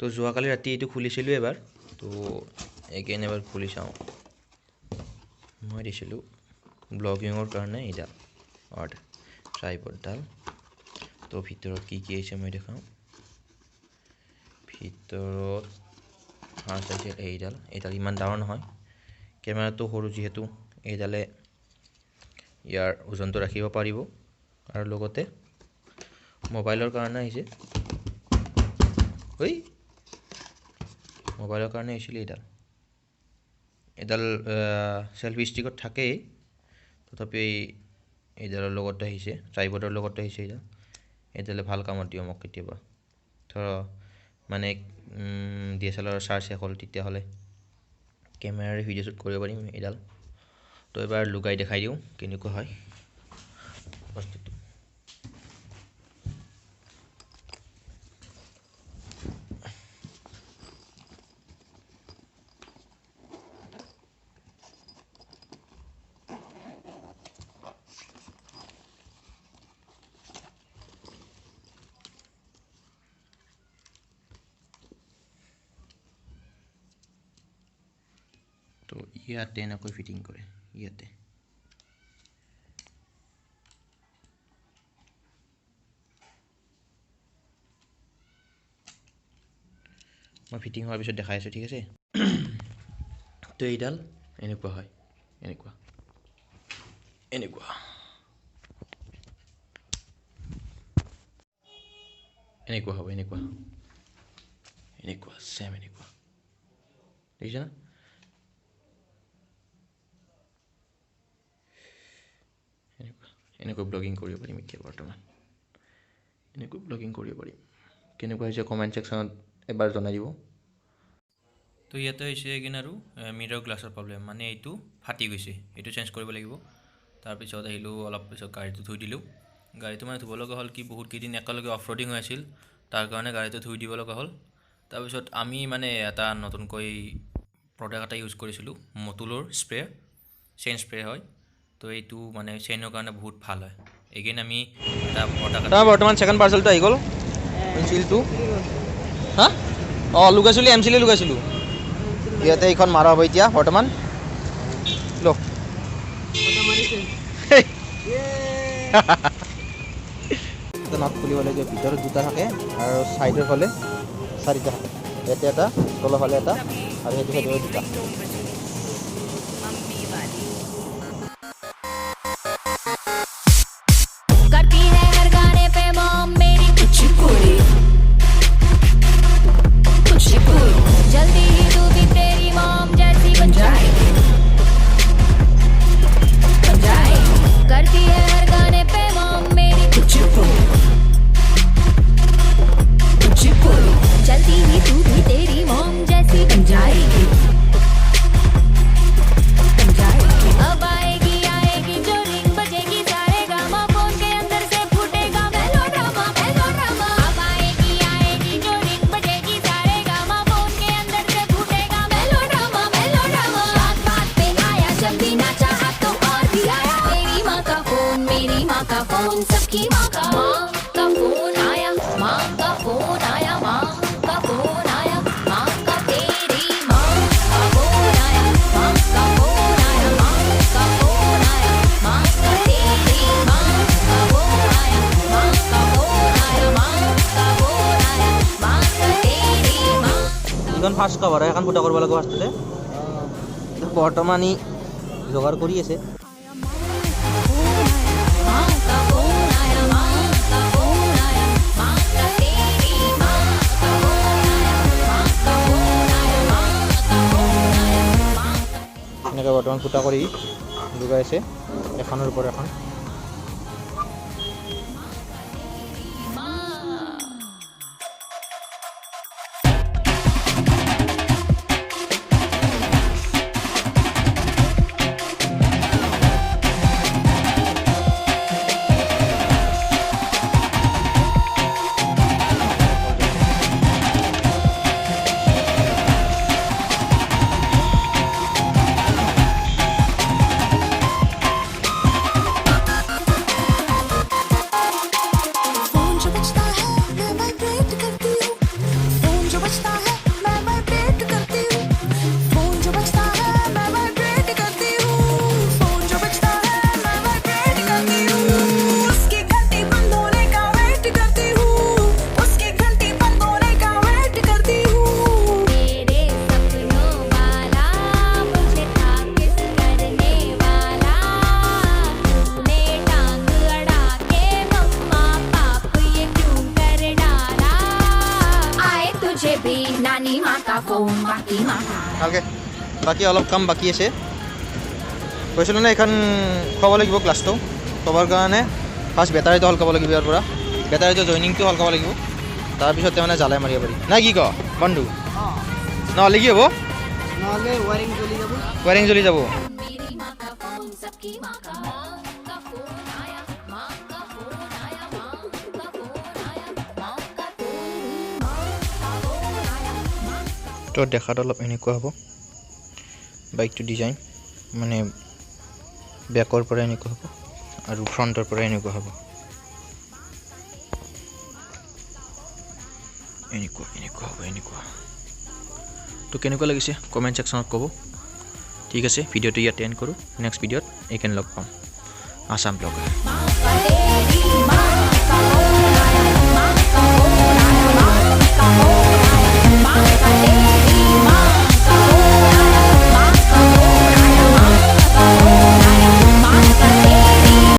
তো যোৱাকালি ৰাতি এইটো খুলিছিলোঁ এবাৰ, তো এগেইন এবাৰ খুলি চাওঁ। মই দিছিলোঁ ব্লগিঙৰ কাৰণে এইডাল ট্ৰাইপডডাল। তো ভিতৰত কি কি আছে মই দেখাওঁ। ভিতৰত ফাৰ্ষ্ট আছে এইডাল ইমান ডাঙৰ নহয়, কেমেৰাটো সৰু যিহেতু এইডালে ইয়াৰ ওজনটো ৰাখিব পাৰিব। আৰু লগতে মোবাইলৰ কাৰণে আহিছে, মোবাইলৰ কাৰণে আহিছিলে এইডাল চেল্ফি ষ্টিকত থাকেই, তথাপি এইডালৰ লগত আহিছে, ট্ৰাইপডৰ লগত আহিছে। এইডালে ভাল কামত দিয়ে মোক কেতিয়াবা, ধৰ মানে DSLR চাৰ্জ শেষ হ'ল তেতিয়াহ'লে কেমেৰাৰে ভিডিঅ' শ্বুট কৰিব পাৰিম এইডাল। তো এবাৰ লুকাই দেখাই দিওঁ কেনেকুৱা হয় বস্তুটো। তো ইয়াতে এনেকৈ ফিটিং কৰে, ইয়াতে মই ফিটিং হোৱাৰ পিছত দেখাই আছোঁ, ঠিক আছে। তো এইডাল এনেকুৱা হয়, এনেকুৱা হ'ব, এনেকুৱা চেম এনেকুৱা, দেখিছা না? এনেকৈ ব্লগিং কৰিব পাৰিম এতিয়া বৰ্তমান, এনেকৈ ব্লগিং কৰিব পাৰিম। কেনেকুৱা হৈছে কমেণ্ট ছেকশ্যনত এবাৰ জনাই দিব। তো ইয়াতে হৈছে কিনে আৰু মিৰৰ গ্লাছৰ প্ৰব্লেম, মানে এইটো ফাটি গৈছে, এইটো চেঞ্জ কৰিব লাগিব। তাৰপিছত আহিলোঁ, অলপ পিছত গাড়ীটো ধুই দিলোঁ। গাড়ীটো মানে ধুব লগা হ'ল কি, বহুত কেইদিন একেলগে অফ ৰ'ডিং হৈ আছিল, তাৰ কাৰণে গাড়ীটো ধুই দিব লগা হ'ল। তাৰপিছত আমি মানে এটা নতুনকৈ প্ৰডাক্ট এটা ইউজ কৰিছিলোঁ, মটুলৰ স্প্ৰে, চেইন স্প্ৰে হয়। তো এইটো মানে চেইনৰ কাৰণে বহুত ভাল হয়। এগেইন আমি এটা প্ৰডাক্ট, বৰ্তমান ছেকেণ্ড পাৰ্চেলটো আহি গ'ল, এমচিলটো। হা লুকাইছিলোঁ, এমচিলে লুকাইছিলোঁ। ইয়াতে এইখন মাৰা হ'ব এতিয়া বৰ্তমান। নাট খুলিব লাগে, ভিতৰত দুটা থাকে আৰু ছাইডৰ ফালে চাৰিটা থাকে। ইয়াতে এটা, তলৰ ফালে এটা, আৰু সেইটো চাইডৰ দুটা। सबकी माँ का फोन आया, माँ का फोन आया, माँ का फोन आया, माँ का तेरी माँ का फोन आया, माँ का फोन आया, माँ का फोन आया, माँ का तेरी माँ का फोन आया, माँ का फोन आया, माँ का फोन आया, माँ का तेरी माँ। ইখন ফাৰ্ষ্ট কভাৰ এখন ফুটা কৰিব লাগিব ফাৰ্ষ্টতে, বৰ্তমান ই যোগাৰ কৰি আছে। এনেকৈ বৰ্তমান ফুটা কৰি লগাইছে এখনৰ ওপৰত এখন। मुझे भी नानी माँ का फोन बाकी माँ का ভালকে বাকী অলপ কাম বাকী আছে কৈছিলোঁ নে এখন খুৱাব লাগিব ক্লাছটো খোৱাৰ কাৰণে ফাৰ্ষ্ট বেটাৰীটো হলকাব লাগিব ইয়াৰ পৰা বেটাৰীটো জইনিংটো হলকাব লাগিব তাৰপিছতে মানে জ্বালাই মাৰিব পাৰি না কি ক বন্ধু নহ'লে কি হ'ব নহ'লে ৱায়াৰিং জ্বলি যাব मेरी माँ का फोन सबकी माँ का माँ का फोन आया माँ का फोन आया माँ का फोन आया माँ का फोन आया তো দেখাত অলপ এনেকুৱা হ'ব বাইকটো ডিজাইন মানে বেকৰ পৰা এনেকুৱা হ'ব আৰু ফ্ৰণ্টৰ পৰা এনেকুৱা হ'ব এনেকুৱা তো কেনেকুৱা লাগিছে কমেণ্ট ছেকশ্যনত ক'ব ঠিক আছে ভিডিঅ'টো ইয়াতে এণ্ড কৰোঁ নেক্সট ভিডিঅ'ত এইকাৰণে লগ পাম আসাম ব্লগাৰ